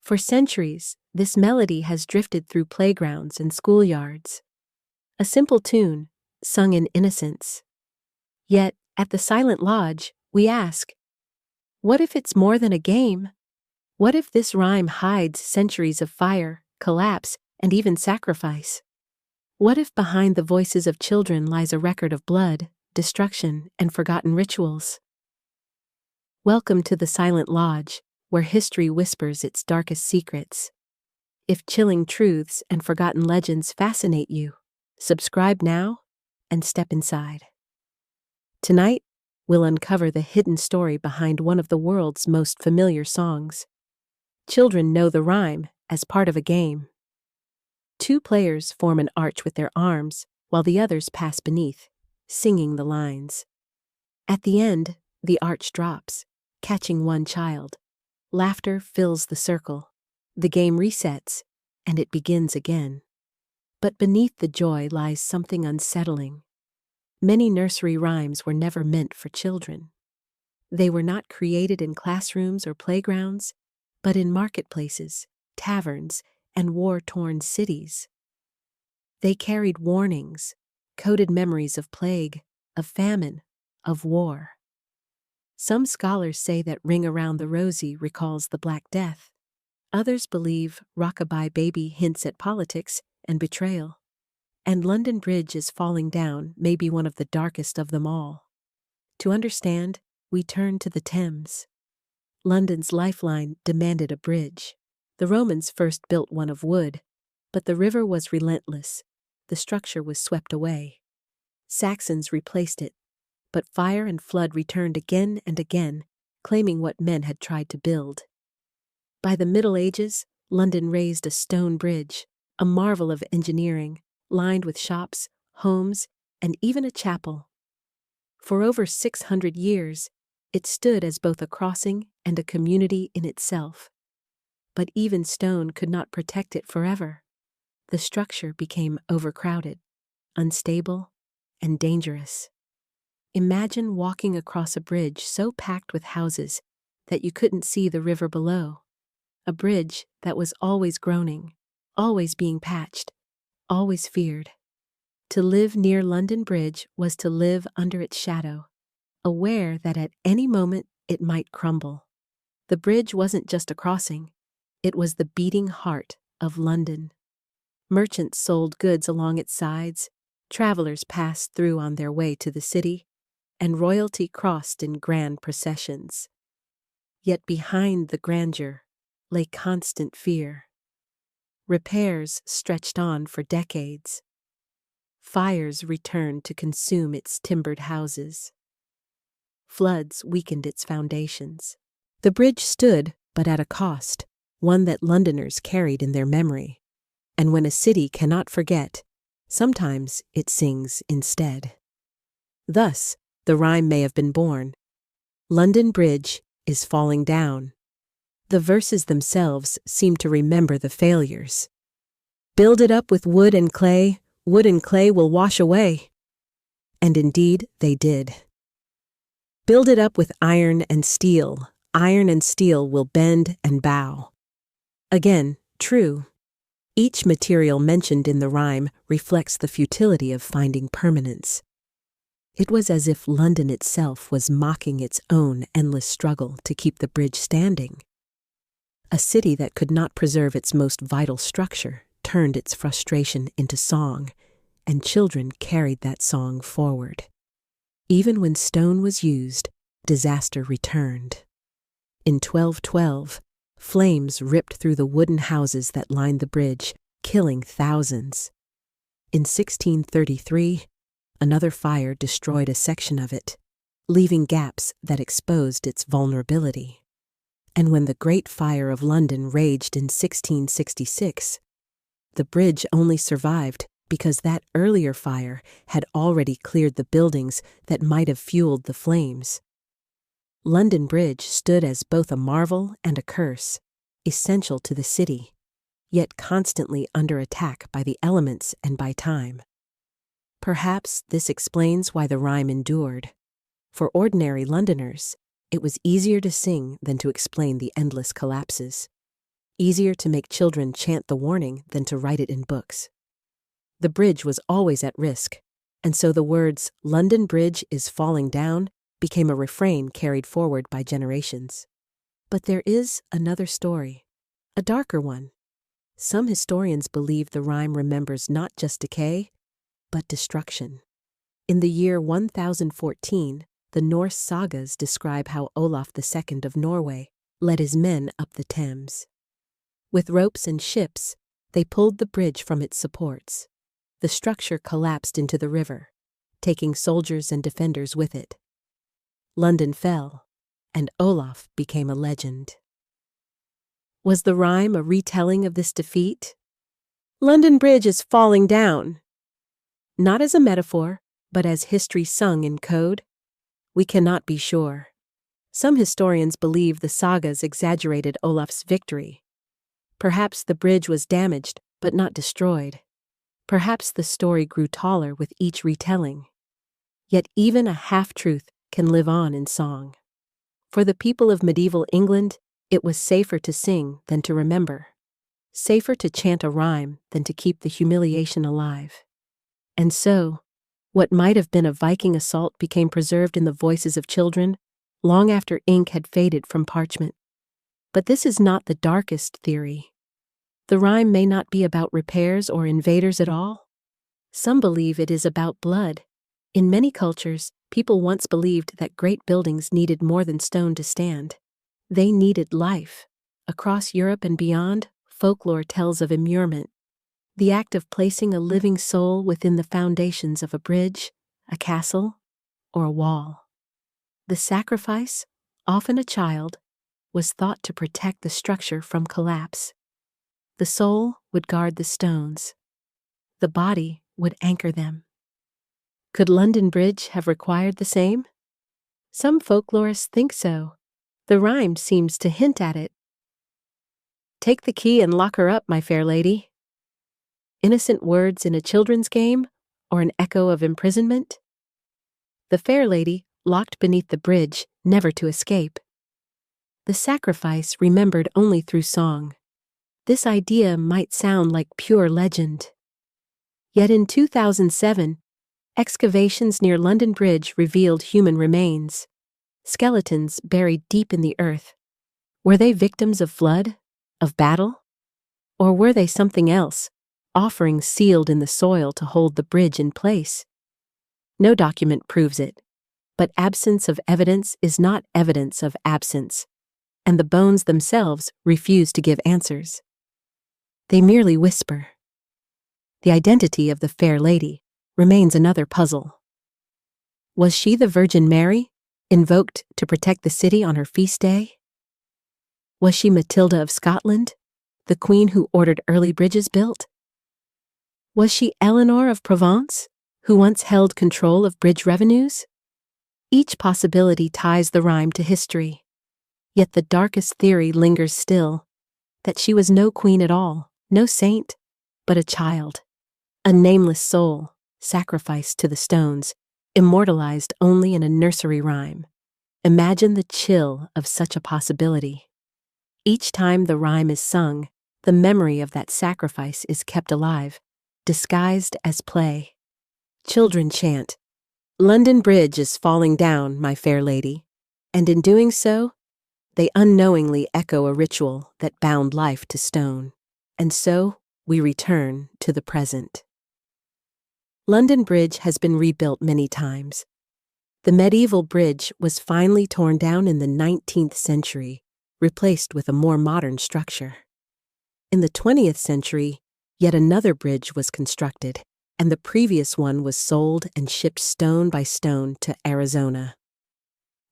For centuries, this melody has drifted through playgrounds and schoolyards. A simple tune, sung in innocence. Yet, at the Silent Lodge, we ask, what if it's more than a game? What if this rhyme hides centuries of fire, collapse, and even sacrifice? What if behind the voices of children lies a record of blood, destruction, and forgotten rituals? Welcome to the Silent Lodge, where history whispers its darkest secrets. If chilling truths and forgotten legends fascinate you, subscribe now and step inside. Tonight, we'll uncover the hidden story behind one of the world's most familiar songs. Children know the rhyme as part of a game. Two players form an arch with their arms, while the others pass beneath, singing the lines. At the end, the arch drops, catching one child. Laughter fills the circle. The game resets, and it begins again. But beneath the joy lies something unsettling. Many nursery rhymes were never meant for children. They were not created in classrooms or playgrounds, but in marketplaces, taverns, and war-torn cities. They carried warnings, coded memories of plague, of famine, of war. Some scholars say that Ring Around the Rosie recalls the Black Death. Others believe Rockabye Baby hints at politics and betrayal. And London Bridge is Falling Down may be one of the darkest of them all. To understand, we turn to the Thames. London's lifeline demanded a bridge. The Romans first built one of wood, but the river was relentless. The structure was swept away. Saxons replaced it, but fire and flood returned again and again, claiming what men had tried to build. By the Middle Ages, London raised a stone bridge, a marvel of engineering, lined with shops, homes, and even a chapel. For over 600 years, it stood as both a crossing and a community in itself. But even stone could not protect it forever. The structure became overcrowded, unstable, and dangerous. Imagine walking across a bridge so packed with houses that you couldn't see the river below. A bridge that was always groaning, always being patched, always feared. To live near London Bridge was to live under its shadow, aware that at any moment it might crumble. The bridge wasn't just a crossing, it was the beating heart of London. Merchants sold goods along its sides, travelers passed through on their way to the city, and royalty crossed in grand processions. Yet behind the grandeur lay constant fear. Repairs stretched on for decades. Fires returned to consume its timbered houses. Floods weakened its foundations. The bridge stood, but at a cost, one that Londoners carried in their memory. And when a city cannot forget, sometimes it sings instead. Thus, the rhyme may have been born. London Bridge is falling down. The verses themselves seem to remember the failures. Build it up with wood and clay will wash away. And indeed, they did. Build it up with iron and steel will bend and bow. Again, true. Each material mentioned in the rhyme reflects the futility of finding permanence. It was as if London itself was mocking its own endless struggle to keep the bridge standing. A city that could not preserve its most vital structure turned its frustration into song, and children carried that song forward. Even when stone was used, disaster returned. In 1212, flames ripped through the wooden houses that lined the bridge, killing thousands. In 1633, another fire destroyed a section of it, leaving gaps that exposed its vulnerability. And when the Great Fire of London raged in 1666, the bridge only survived because that earlier fire had already cleared the buildings that might have fueled the flames. London Bridge stood as both a marvel and a curse, essential to the city, yet constantly under attack by the elements and by time. Perhaps this explains why the rhyme endured. For ordinary Londoners, it was easier to sing than to explain the endless collapses. easier to make children chant the warning than to write it in books. The bridge was always at risk, and so the words, "London Bridge is falling down," became a refrain carried forward by generations. But there is another story, a darker one. Some historians believe the rhyme remembers not just decay, but destruction. In the year 1014, the Norse sagas describe how Olaf II of Norway led his men up the Thames. With ropes and ships, they pulled the bridge from its supports. The structure collapsed into the river, taking soldiers and defenders with it. London fell, and Olaf became a legend. Was the rhyme a retelling of this defeat? London Bridge is falling down. Not as a metaphor, but as history sung in code? We cannot be sure. Some historians believe the sagas exaggerated Olaf's victory. Perhaps the bridge was damaged, but not destroyed. Perhaps the story grew taller with each retelling. Yet even a half-truth can live on in song. For the people of medieval England, it was safer to sing than to remember. Safer to chant a rhyme than to keep the humiliation alive. And so, what might have been a Viking assault became preserved in the voices of children long after ink had faded from parchment. But this is not the darkest theory. The rhyme may not be about repairs or invaders at all. Some believe it is about blood. In many cultures, people once believed that great buildings needed more than stone to stand. They needed life. Across Europe and beyond, folklore tells of immurement, the act of placing a living soul within the foundations of a bridge, a castle, or a wall. The sacrifice, often a child, was thought to protect the structure from collapse. The soul would guard the stones. The body would anchor them. Could London Bridge have required the same? Some folklorists think so. The rhyme seems to hint at it. Take the key and lock her up, my fair lady. Innocent words in a children's game, or an echo of imprisonment? The fair lady, locked beneath the bridge, never to escape. The sacrifice remembered only through song. This idea might sound like pure legend. Yet in 2007, excavations near London Bridge revealed human remains. Skeletons buried deep in the earth. Were they victims of flood? Of battle? Or were they something else, offerings sealed in the soil to hold the bridge in place? No document proves it, but absence of evidence is not evidence of absence, and the bones themselves refuse to give answers. They merely whisper. The identity of the fair lady remains another puzzle. Was she the Virgin Mary, invoked to protect the city on her feast day? Was she Matilda of Scotland, the queen who ordered early bridges built? Was she Eleanor of Provence, who once held control of bridge revenues? Each possibility ties the rhyme to history. Yet the darkest theory lingers still, that she was no queen at all, no saint, but a child, a nameless soul, sacrificed to the stones, immortalized only in a nursery rhyme. Imagine the chill of such a possibility. Each time the rhyme is sung, the memory of that sacrifice is kept alive, disguised as play. Children chant, "London Bridge is falling down, my fair lady," and in doing so, they unknowingly echo a ritual that bound life to stone. And so, we return to the present. London Bridge has been rebuilt many times. The medieval bridge was finally torn down in the 19th century, replaced with a more modern structure. In the 20th century, yet another bridge was constructed, and the previous one was sold and shipped stone by stone to Arizona.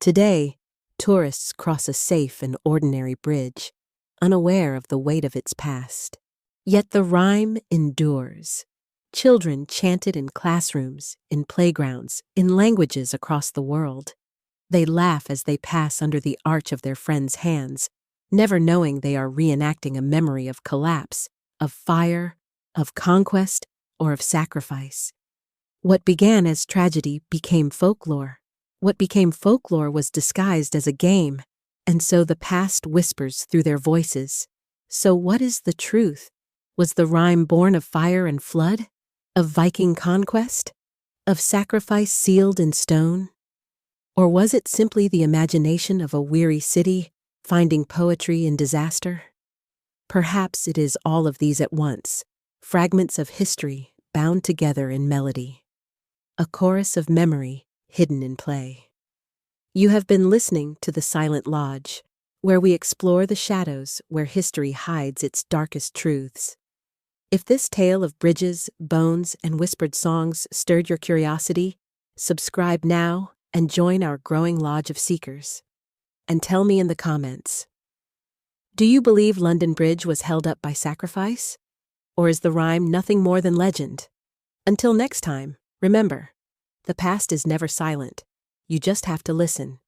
Today, tourists cross a safe and ordinary bridge, unaware of the weight of its past. Yet the rhyme endures. Children chant it in classrooms, in playgrounds, in languages across the world. They laugh as they pass under the arch of their friends' hands, never knowing they are reenacting a memory of collapse, of fire, of conquest, or of sacrifice. What began as tragedy became folklore. What became folklore was disguised as a game, and so the past whispers through their voices, So what is the truth? Was the rhyme born of fire and flood? Of Viking conquest? Of sacrifice sealed in stone? Or was it simply the imagination of a weary city, finding poetry in disaster? Perhaps it is all of these at once, fragments of history bound together in melody. A chorus of memory hidden in play. You have been listening to The Silent Lodge, where we explore the shadows where history hides its darkest truths. If this tale of bridges, bones, and whispered songs stirred your curiosity, subscribe now and join our growing lodge of seekers. And tell me in the comments, do you believe London Bridge was held up by sacrifice? Or is the rhyme nothing more than legend? Until next time, remember, the past is never silent. You just have to listen.